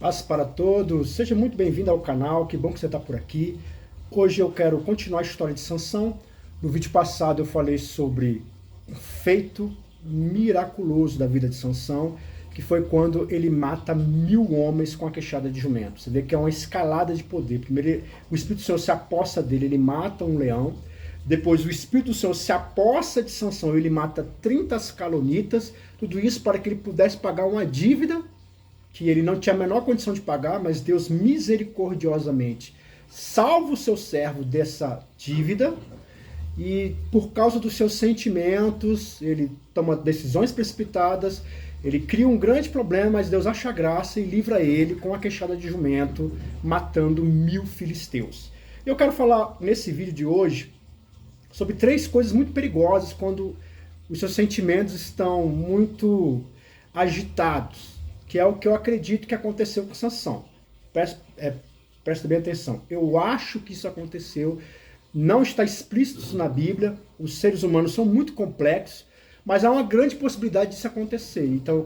Paz para todos, seja muito bem-vindo ao canal, que bom que você está por aqui. Hoje eu quero continuar a história de Sansão. No vídeo passado eu falei sobre um feito miraculoso da vida de Sansão, que foi quando ele mata 1000 homens com a queixada de jumento. Você vê que é uma escalada de poder. Primeiro o Espírito do Senhor se apossa dele, ele mata um leão. Depois o Espírito do Senhor se apossa de Sansão, ele mata 30 ascalonitas. Tudo isso para que ele pudesse pagar uma dívida que ele não tinha a menor condição de pagar, mas Deus misericordiosamente salva o seu servo dessa dívida, e por causa dos seus sentimentos, ele toma decisões precipitadas, ele cria um grande problema, mas Deus acha graça e livra ele com a queixada de jumento, matando 1000 filisteus. Eu quero falar nesse vídeo de hoje sobre 3 coisas muito perigosas quando os seus sentimentos estão muito agitados, que é o que eu acredito que aconteceu com Sansão. Presta bem atenção. Eu acho que isso aconteceu, não está explícito isso na Bíblia, os seres humanos são muito complexos, mas há uma grande possibilidade disso acontecer. Então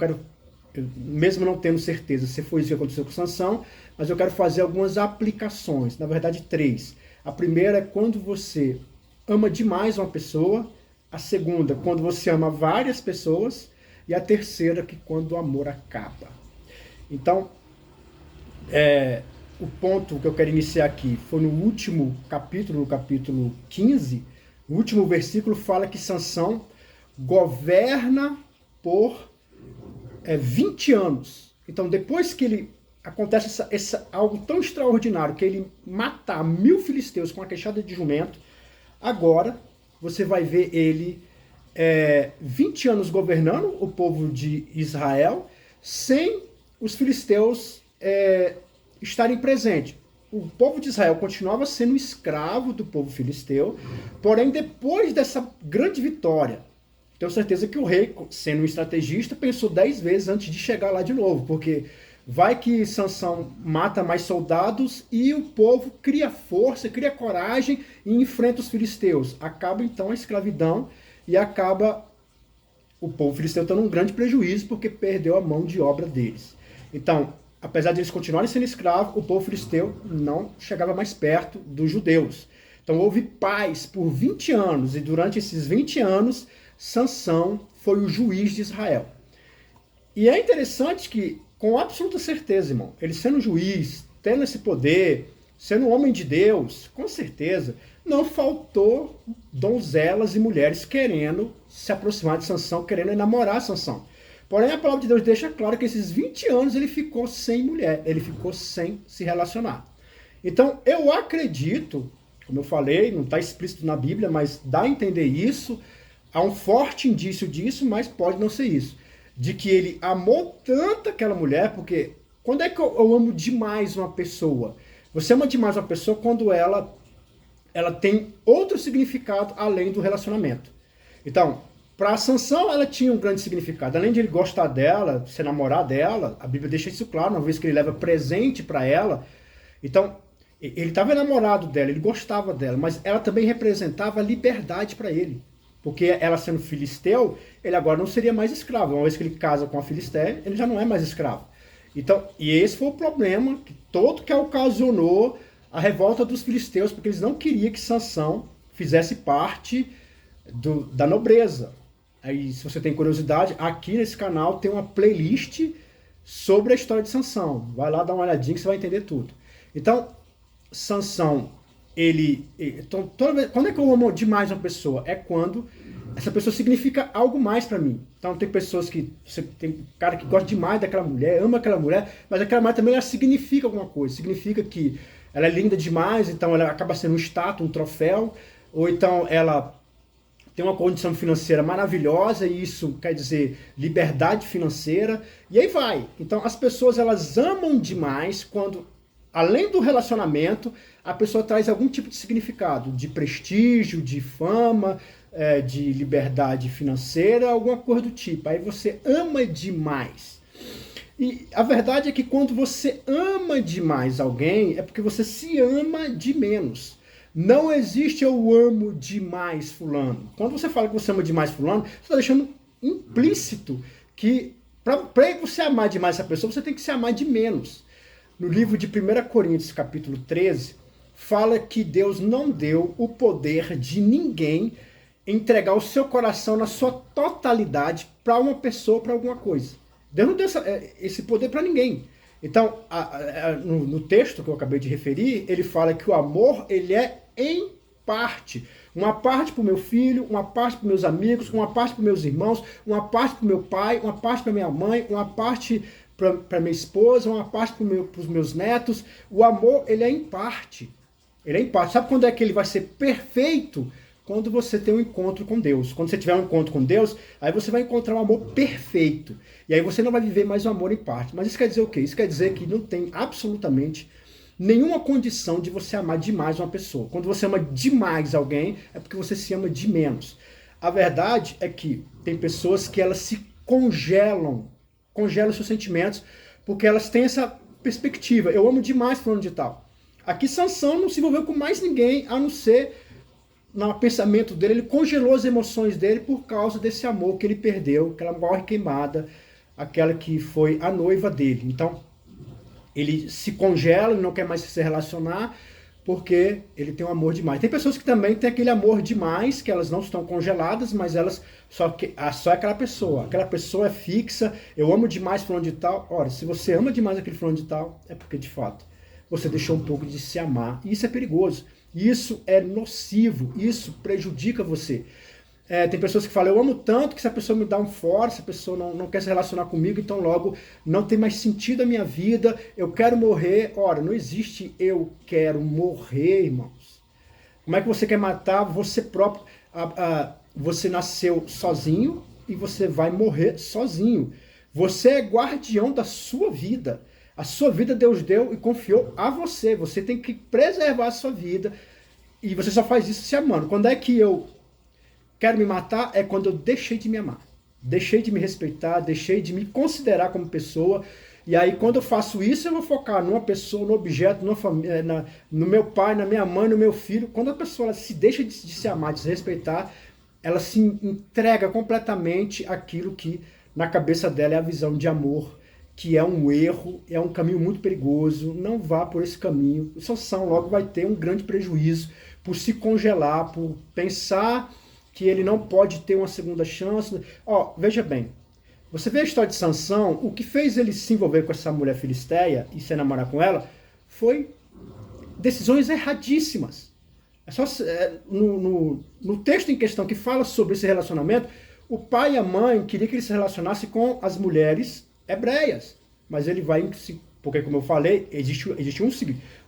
mesmo não tendo certeza se foi isso que aconteceu com Sansão, mas eu quero fazer algumas aplicações, na verdade 3. A primeira é quando você ama demais uma pessoa, a segunda, quando você ama várias pessoas, e a terceira, que quando o amor acaba. Então, o ponto que eu quero iniciar aqui foi no último capítulo, no capítulo 15, o último versículo fala que Sansão governa por 20 anos. Então, depois que ele acontece algo tão extraordinário, que ele mata 1000 filisteus com a queixada de jumento, agora você vai ver ele 20 anos governando o povo de Israel, sem os filisteus estarem presentes. O povo de Israel continuava sendo escravo do povo filisteu, porém, depois dessa grande vitória, tenho certeza que o rei, sendo um estrategista, pensou 10 vezes antes de chegar lá de novo, porque vai que Sansão mata mais soldados e o povo cria força, cria coragem e enfrenta os filisteus. Acaba então a escravidão e acaba o povo filisteu tendo um grande prejuízo porque perdeu a mão de obra deles. Então, apesar de eles continuarem sendo escravos, o povo filisteu não chegava mais perto dos judeus. Então houve paz por 20 anos, e durante esses 20 anos, Sansão foi o juiz de Israel. E é interessante que, com absoluta certeza, irmão, ele sendo juiz, tendo esse poder, sendo um homem de Deus, com certeza, não faltou donzelas e mulheres querendo se aproximar de Sansão, querendo enamorar Sansão. Porém, a palavra de Deus deixa claro que esses 20 anos ele ficou sem mulher, ele ficou sem se relacionar. Então, eu acredito, como eu falei, não está explícito na Bíblia, mas dá a entender isso, há um forte indício disso, mas pode não ser isso, de que ele amou tanto aquela mulher, porque quando é que eu amo demais uma pessoa? Você ama demais uma pessoa quando ela tem outro significado além do relacionamento. Então, para Sansão, ela tinha um grande significado. Além de ele gostar dela, se namorar dela, a Bíblia deixa isso claro, uma vez que ele leva presente para ela. Então, ele estava enamorado dela, ele gostava dela, mas ela também representava liberdade para ele. Porque ela sendo filisteu, ele agora não seria mais escravo. Uma vez que ele casa com a filisteia, ele já não é mais escravo. Então, e esse foi o problema que ocasionou a revolta dos filisteus, porque eles não queriam que Sansão fizesse parte da nobreza. Aí, se você tem curiosidade, aqui nesse canal tem uma playlist sobre a história de Sansão. Vai lá dar uma olhadinha que você vai entender tudo. Então, Sansão, quando é que eu amo demais uma pessoa? É quando essa pessoa significa algo mais para mim. Então tem pessoas tem cara que gosta demais daquela mulher, ama aquela mulher, mas aquela mulher também ela significa alguma coisa. Significa que ela é linda demais, então ela acaba sendo um status, um troféu, ou então ela tem uma condição financeira maravilhosa, e isso quer dizer liberdade financeira, e aí vai. Então as pessoas elas amam demais quando, além do relacionamento, a pessoa traz algum tipo de significado, de prestígio, de fama, de liberdade financeira, alguma coisa do tipo. Aí você ama demais. E a verdade é que quando você ama demais alguém, é porque você se ama de menos. Não existe eu amo demais fulano. Quando você fala que você ama demais fulano, você está deixando implícito que para você amar demais essa pessoa, você tem que se amar de menos. no livro de 1 Coríntios, capítulo 13, fala que Deus não deu o poder de ninguém entregar o seu coração na sua totalidade para uma pessoa, para alguma coisa. Deus não deu esse poder para ninguém. Então, no texto que eu acabei de referir, ele fala que o amor, ele é em parte. Uma parte para o meu filho, uma parte para meus amigos, uma parte para meus irmãos, uma parte para o meu pai, uma parte para minha mãe, uma parte para minha esposa, uma parte para os meus netos. O amor, ele é em parte. Ele é em parte. Sabe quando é que ele vai ser perfeito? Quando você tem um encontro com Deus. Quando você tiver um encontro com Deus, aí você vai encontrar um amor perfeito. E aí você não vai viver mais o amor em parte. Mas isso quer dizer o quê? Isso quer dizer que não tem absolutamente nenhuma condição de você amar demais uma pessoa. Quando você ama demais alguém, é porque você se ama de menos. A verdade é que tem pessoas que elas se congelam seus sentimentos, porque elas têm essa perspectiva. Eu amo demais fulano de tal. Aqui Sansão não se envolveu com mais ninguém, a não ser no pensamento dele, ele congelou as emoções dele por causa desse amor que ele perdeu, aquela morre queimada, aquela que foi a noiva dele. Então, ele se congela, ele não quer mais se relacionar, porque ele tem um amor demais. Tem pessoas que também têm aquele amor demais, que elas não estão congeladas, mas elas só é aquela pessoa é fixa, eu amo demais fulano de tal. Ora, se você ama demais aquele fulano de tal, é porque de fato você deixou um pouco de se amar. E isso é perigoso, isso é nocivo, isso prejudica você. Tem pessoas que falam, eu amo tanto que se a pessoa me dá um fora, se a pessoa não quer se relacionar comigo, então logo não tem mais sentido a minha vida, eu quero morrer. Ora, não existe eu quero morrer, irmãos. Como é que você quer matar você próprio? Você nasceu sozinho e você vai morrer sozinho. Você é guardião da sua vida. A sua vida Deus deu e confiou a você. Você tem que preservar a sua vida e você só faz isso se amando. Quando é que eu quero me matar? É quando eu deixei de me amar, deixei de me respeitar, deixei de me considerar como pessoa. E aí quando eu faço isso, eu vou focar numa pessoa, no objeto, numa família, no meu pai, na minha mãe, no meu filho. Quando a pessoa se deixa de se amar, de se respeitar, ela se entrega completamente àquilo que na cabeça dela é a visão de amor, que é um erro, é um caminho muito perigoso. Não vá por esse caminho. O Sansão logo vai ter um grande prejuízo por se congelar, por pensar que ele não pode ter uma segunda chance. Veja bem, você vê a história de Sansão, o que fez ele se envolver com essa mulher filisteia e se namorar com ela foi decisões erradíssimas. No texto em questão que fala sobre esse relacionamento, o pai e a mãe queriam que ele se relacionasse com as mulheres hebreias, mas ele vai, porque como eu falei, existe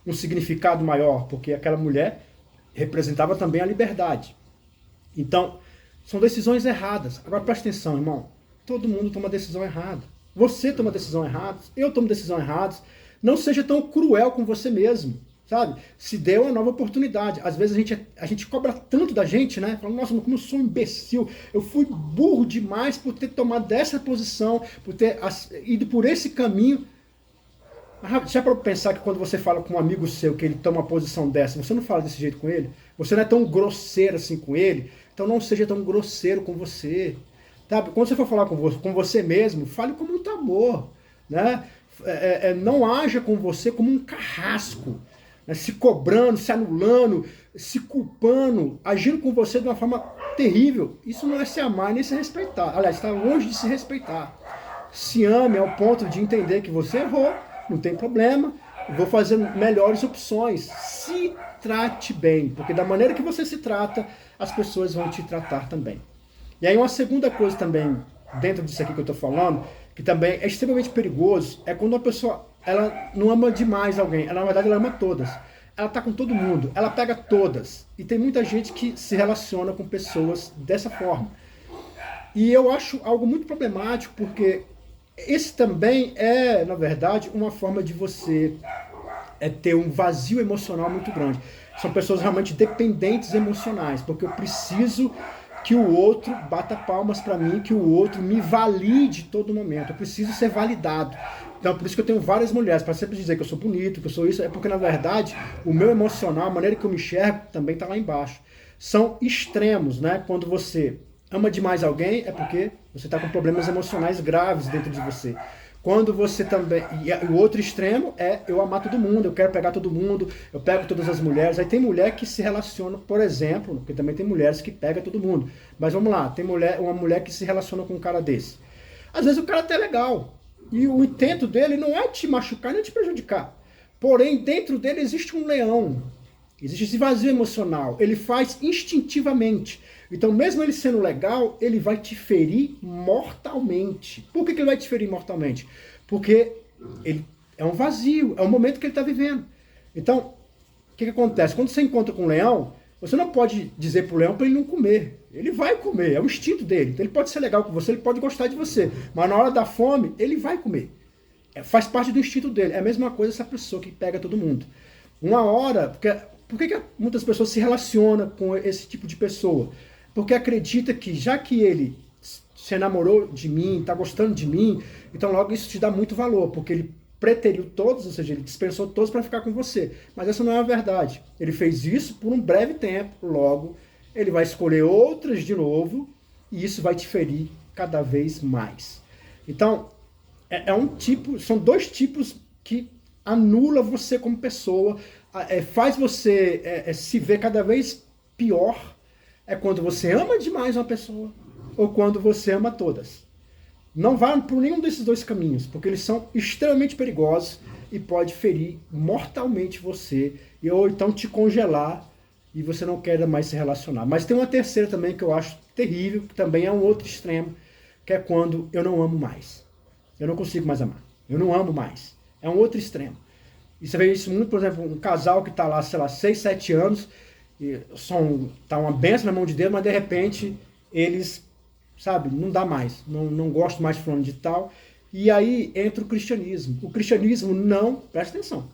um significado maior, porque aquela mulher representava também a liberdade. Então, são decisões erradas. Agora presta atenção, irmão. Todo mundo toma decisão errada. Você toma decisão errada, eu tomo decisão errada. Não seja tão cruel com você mesmo, sabe? Se dê uma nova oportunidade. Às vezes a gente cobra tanto da gente, né? Fala, nossa, como eu sou um imbecil. Eu fui burro demais por ter tomado essa posição, por ter ido por esse caminho. Já para pensar que quando você fala com um amigo seu que ele toma uma posição dessa, você não fala desse jeito com ele? Você não é tão grosseiro assim com ele? Então não seja tão grosseiro com você. Sabe? Quando você for falar com você mesmo, fale com muito amor. Né? Não haja com você como um carrasco, né? Se cobrando, se anulando, se culpando, agindo com você de uma forma terrível. Isso não é se amar nem se respeitar. Aliás, está longe de se respeitar. Se ame ao ponto de entender que você errou, não tem problema, vou fazer melhores opções. Se trate bem, porque da maneira que você se trata, as pessoas vão te tratar também. E aí uma segunda coisa também, dentro disso aqui que eu estou falando, que também é extremamente perigoso, é quando a pessoa ela não ama demais alguém, na verdade ela ama todas. Ela está com todo mundo, ela pega todas. E tem muita gente que se relaciona com pessoas dessa forma. E eu acho algo muito problemático, porque esse também é, na verdade, uma forma de você ter um vazio emocional muito grande. São pessoas realmente dependentes emocionais, porque eu preciso que o outro bata palmas para mim, que o outro me valide todo momento. Eu preciso ser validado. Então, por isso que eu tenho várias mulheres, para sempre dizer que eu sou bonito, que eu sou isso, é porque, na verdade, o meu emocional, a maneira que eu me enxergo, também está lá embaixo. São extremos, né? Quando você ama demais alguém, é porque você está com problemas emocionais graves dentro de você. Quando você também... E o outro extremo é eu amar todo mundo, eu quero pegar todo mundo, eu pego todas as mulheres. Aí tem mulher que se relaciona, por exemplo, porque também tem mulheres que pegam todo mundo. Mas vamos lá, tem uma mulher que se relaciona com um cara desse. Às vezes o cara até é legal. E o intento dele não é te machucar nem te prejudicar. Porém, dentro dele existe um leão. Existe esse vazio emocional. Ele faz instintivamente. Então, mesmo ele sendo legal, ele vai te ferir mortalmente. Por que ele vai te ferir mortalmente? Porque ele é um vazio, é um momento que ele está vivendo. Então, o que acontece? Quando você encontra com um leão, você não pode dizer para o leão para ele não comer. Ele vai comer, é o instinto dele. Então, ele pode ser legal com você, ele pode gostar de você. Mas na hora da fome, ele vai comer. Faz parte do instinto dele. É a mesma coisa essa pessoa que pega todo mundo. Uma hora... Por que muitas pessoas se relacionam com esse tipo de pessoa? Porque acredita que, já que ele se enamorou de mim, está gostando de mim, então logo isso te dá muito valor, porque ele preteriu todos, ou seja, ele dispensou todos para ficar com você. Mas essa não é a verdade. Ele fez isso por um breve tempo, logo ele vai escolher outras de novo, e isso vai te ferir cada vez mais. Então, são dois tipos que anula você como pessoa, faz você se ver cada vez pior. É quando você ama demais uma pessoa ou quando você ama todas. Não vá por nenhum desses dois caminhos, porque eles são extremamente perigosos e pode ferir mortalmente você, ou então te congelar e você não quer mais se relacionar. Mas tem uma terceira também que eu acho terrível, que também é um outro extremo, que é quando eu não amo mais. Eu não consigo mais amar. Eu não amo mais. É um outro extremo. E você vê isso muito, por exemplo, um casal que está lá, sei lá, 6, 7 anos, tá uma benção na mão de Deus, mas de repente eles, sabe, não dá mais, não gosto mais de fulano de tal. E aí entra o cristianismo. O cristianismo não, presta atenção,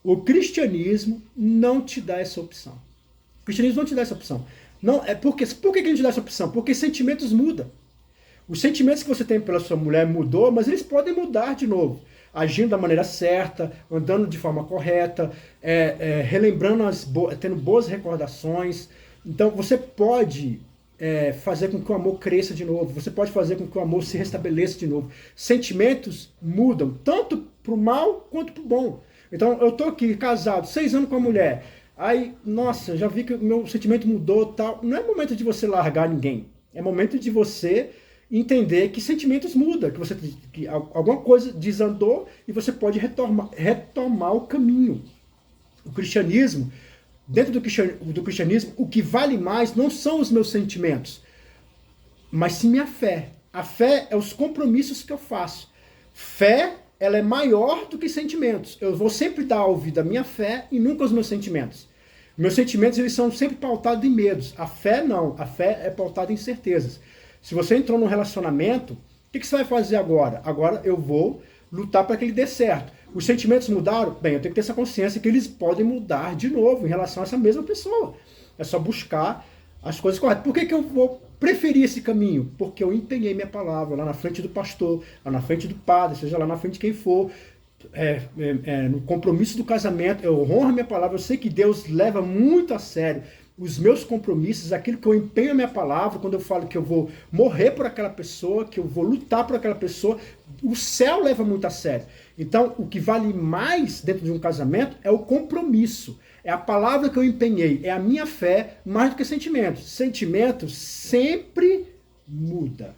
o cristianismo não te dá essa opção. O cristianismo não te dá essa opção. Não, por que ele te dá essa opção? Porque sentimentos mudam. Os sentimentos que você tem pela sua mulher mudou, mas eles podem mudar de novo. Agindo da maneira certa, andando de forma correta, relembrando, tendo boas recordações. Então você pode fazer com que o amor cresça de novo, você pode fazer com que o amor se restabeleça de novo. Sentimentos mudam, tanto para o mal quanto para o bom. Então eu estou aqui casado, 6 anos com a mulher, aí, nossa, já vi que o meu sentimento mudou, tal. Não é momento de você largar ninguém, é momento de você entender que sentimentos mudam, que alguma coisa desandou e você pode retomar o caminho. O cristianismo, dentro do cristianismo, o que vale mais não são os meus sentimentos, mas sim minha fé. A fé é os compromissos que eu faço. Fé, ela é maior do que sentimentos. Eu vou sempre dar ouvido à minha fé e nunca aos meus sentimentos. Meus sentimentos, eles são sempre pautados em medos. A fé não. A fé é pautada em certezas. Se você entrou num relacionamento, o que você vai fazer agora? Agora eu vou lutar para que ele dê certo. Os sentimentos mudaram? Bem, eu tenho que ter essa consciência que eles podem mudar de novo em relação a essa mesma pessoa. É só buscar as coisas corretas. Por que eu vou preferir esse caminho? Porque eu empenhei minha palavra lá na frente do pastor, lá na frente do padre, seja lá na frente de quem for, no compromisso do casamento, eu honro a minha palavra, eu sei que Deus leva muito a sério os meus compromissos, aquilo que eu empenho a minha palavra, quando eu falo que eu vou morrer por aquela pessoa, que eu vou lutar por aquela pessoa, o céu leva muito a sério. Então, o que vale mais dentro de um casamento é o compromisso, é a palavra que eu empenhei, é a minha fé, mais do que sentimentos. Sentimentos sempre muda.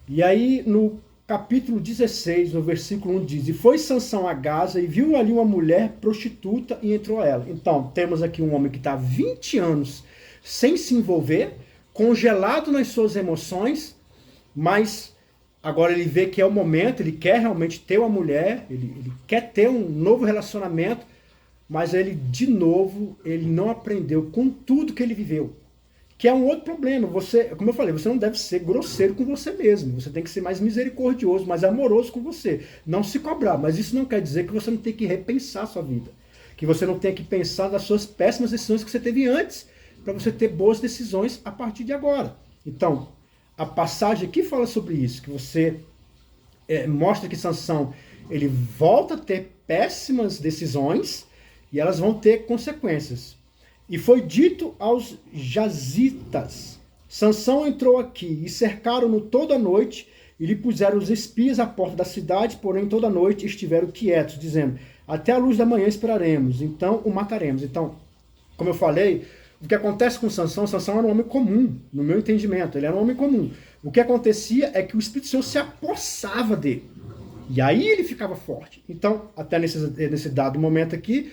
E aí, no capítulo 16, no versículo 1 diz: E foi Sansão a Gaza e viu ali uma mulher prostituta e entrou a ela. Então, temos aqui um homem que está há 20 anos sem se envolver, congelado nas suas emoções, mas agora ele vê que é o momento, ele quer realmente ter uma mulher, ele quer ter um novo relacionamento, mas ele, de novo, ele não aprendeu com tudo que ele viveu. Que é um outro problema. Você, como eu falei, você não deve ser grosseiro com você mesmo. Você tem que ser mais misericordioso, mais amoroso com você. Não se cobrar. Mas isso não quer dizer que você não tem que repensar a sua vida. Que você não tem que pensar nas suas péssimas decisões que você teve antes, para você ter boas decisões a partir de agora. Então, a passagem aqui fala sobre isso, que você mostra que Sansão, ele volta a ter péssimas decisões e elas vão ter consequências. E foi dito aos jazitas: Sansão entrou aqui e cercaram-no toda a noite e lhe puseram os espias à porta da cidade, porém toda noite estiveram quietos, dizendo, até a luz da manhã esperaremos, então o mataremos. Então, como eu falei, o que acontece com Sansão era um homem comum, no meu entendimento, ele era um homem comum. O que acontecia é que o Espírito Santo se apossava dele, e aí ele ficava forte. Então, até nesse dado momento aqui,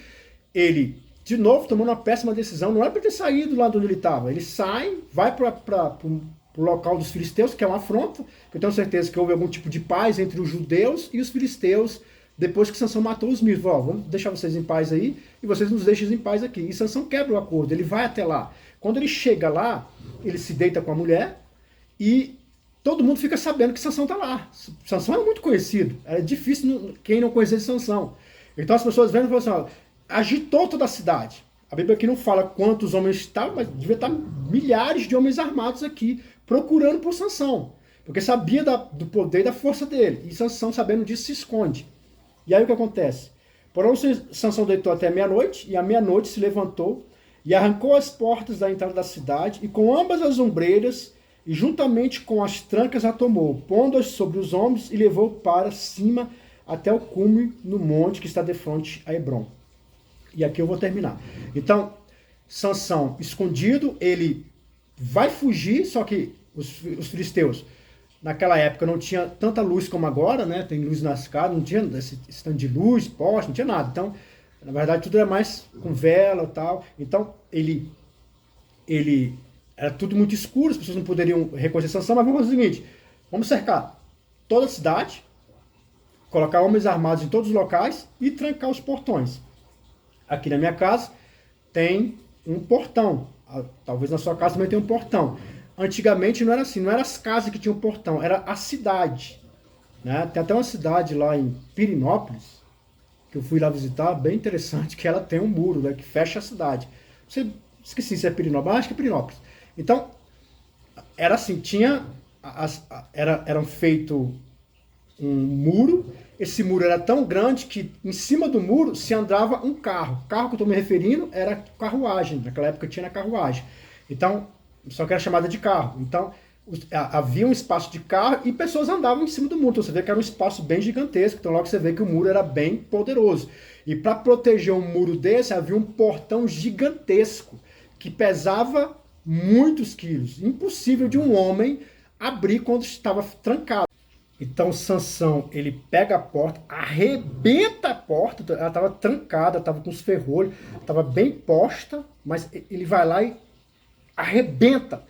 ele, de novo, tomou uma péssima decisão, não é para ter saído lá de onde ele estava, ele sai, vai para o local dos filisteus, que é uma afronta, eu tenho certeza que houve algum tipo de paz entre os judeus e os filisteus, depois que Sansão matou os mísseis. Vamos deixar vocês em paz aí, e vocês nos deixem em paz aqui. E Sansão quebra o acordo, ele vai até lá. Quando ele chega lá, ele se deita com a mulher, e todo mundo fica sabendo que Sansão está lá. Sansão é muito conhecido, é difícil quem não conhecesse Sansão. Então as pessoas vendo e falam assim, agitou toda a cidade. A Bíblia aqui não fala quantos homens estavam, mas devia estar milhares de homens armados aqui, procurando por Sansão. Porque sabia do poder e da força dele. E Sansão, sabendo disso, se esconde. E aí o que acontece? Porém, Sansão deitou até meia-noite, e à meia-noite se levantou, e arrancou as portas da entrada da cidade, e com ambas as ombreiras, e juntamente com as trancas a tomou, pondo-as sobre os ombros, e levou para cima até o cume no monte que está de frente a Hebrom. E aqui eu vou terminar. Então, Sansão, escondido, ele vai fugir, só que os filisteus, naquela época, não tinha tanta luz como agora, né? Tem luz nas casas, não tinha esse tanto de luz, poste, não tinha nada. Então, na verdade, tudo era mais com vela e tal. Então, ele era tudo muito escuro, as pessoas não poderiam reconhecer Sansão, mas vamos fazer o seguinte, vamos cercar toda a cidade, colocar homens armados em todos os locais e trancar os portões. Aqui na minha casa tem um portão. Talvez na sua casa também tenha um portão. Antigamente não era assim, não eram as casas que tinham portão, era a cidade. Né? Tem até uma cidade lá em Pirinópolis, que eu fui lá visitar, bem interessante, que ela tem um muro, né, que fecha a cidade. Esqueci se é Pirinópolis, acho que é Pirinópolis. Então, era assim, eram feito um muro. Esse muro era tão grande que em cima do muro se andava um carro. O carro que eu estou me referindo era carruagem. Naquela época tinha carruagem. Então, só que era chamada de carro. Então, havia um espaço de carro e pessoas andavam em cima do muro. Então, você vê que era um espaço bem gigantesco. Então, logo você vê que o muro era bem poderoso. E para proteger um muro desse, havia um portão gigantesco que pesava muitos quilos. Impossível de um homem abrir quando estava trancado. Então Sansão, ele pega a porta, arrebenta a porta, ela estava trancada, estava com os ferrolhos, estava bem posta, mas ele vai lá e arrebenta,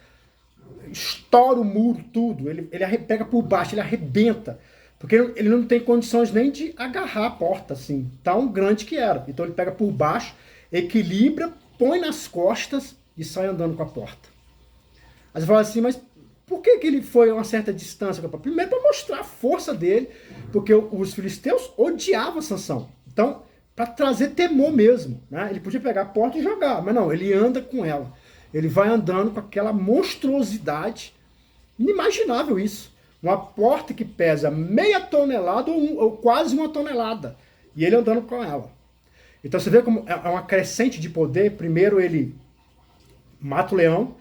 estoura o muro, tudo, ele pega por baixo, ele arrebenta, porque ele não tem condições nem de agarrar a porta, assim, tão grande que era. Então ele pega por baixo, equilibra, põe nas costas e sai andando com a porta. Aí você fala assim, mas por que ele foi a uma certa distância? Primeiro para mostrar a força dele, porque os filisteus odiavam Sansão. Então, para trazer temor mesmo. Né? Ele podia pegar a porta e jogar, mas não, ele anda com ela. Ele vai andando com aquela monstruosidade, inimaginável isso. Uma porta que pesa meia tonelada ou quase uma tonelada. E ele andando com ela. Então você vê como é uma crescente de poder. Primeiro ele mata o leão,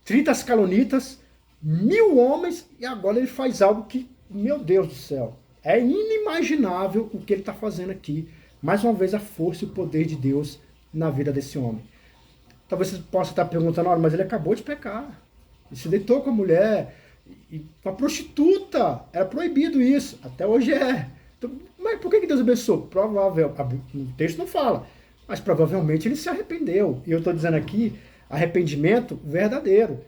30 calonitas, 1000 homens, e agora ele faz algo que, meu Deus do céu, é inimaginável o que ele está fazendo aqui. Mais uma vez a força e o poder de Deus na vida desse homem. Talvez você possa estar perguntando, olha, mas ele acabou de pecar. Ele se deitou com a mulher, e com a prostituta. Era proibido isso. Até hoje é. Então, mas por que Deus abençoou? Provável. O texto não fala. Mas provavelmente ele se arrependeu. E eu estou dizendo aqui, arrependimento verdadeiro.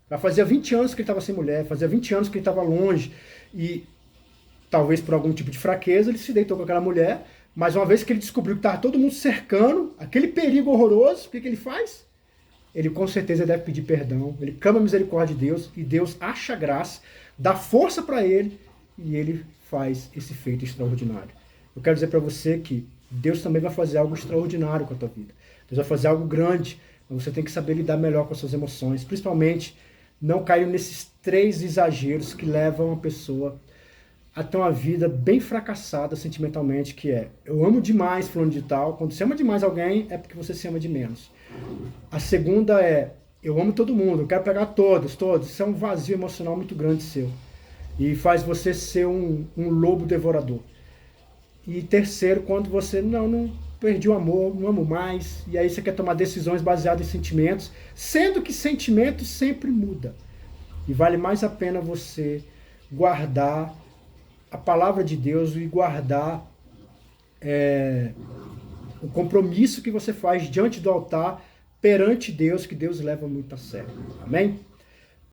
Já fazia 20 anos que ele estava sem mulher, fazia 20 anos que ele estava longe, e talvez por algum tipo de fraqueza ele se deitou com aquela mulher, mas uma vez que ele descobriu que estava todo mundo cercando, aquele perigo horroroso, o que ele faz? Ele com certeza deve pedir perdão, ele clama a misericórdia de Deus, e Deus acha graça, dá força para ele, e ele faz esse feito extraordinário. Eu quero dizer para você que Deus também vai fazer algo extraordinário com a tua vida. Deus vai fazer algo grande, mas você tem que saber lidar melhor com as suas emoções, principalmente não cair nesses 3 exageros que levam a pessoa a ter uma vida bem fracassada sentimentalmente, que é, eu amo demais fulano de tal. Quando você ama demais alguém, é porque você se ama de menos. A segunda é, eu amo todo mundo, eu quero pegar todos. Isso é um vazio emocional muito grande seu. e faz você ser um lobo devorador. E terceiro, quando você não perdi o amor, não amo mais, e aí você quer tomar decisões baseadas em sentimentos, sendo que sentimento sempre muda. E vale mais a pena você guardar a palavra de Deus e guardar o compromisso que você faz diante do altar, perante Deus, que Deus leva muito a sério. Amém?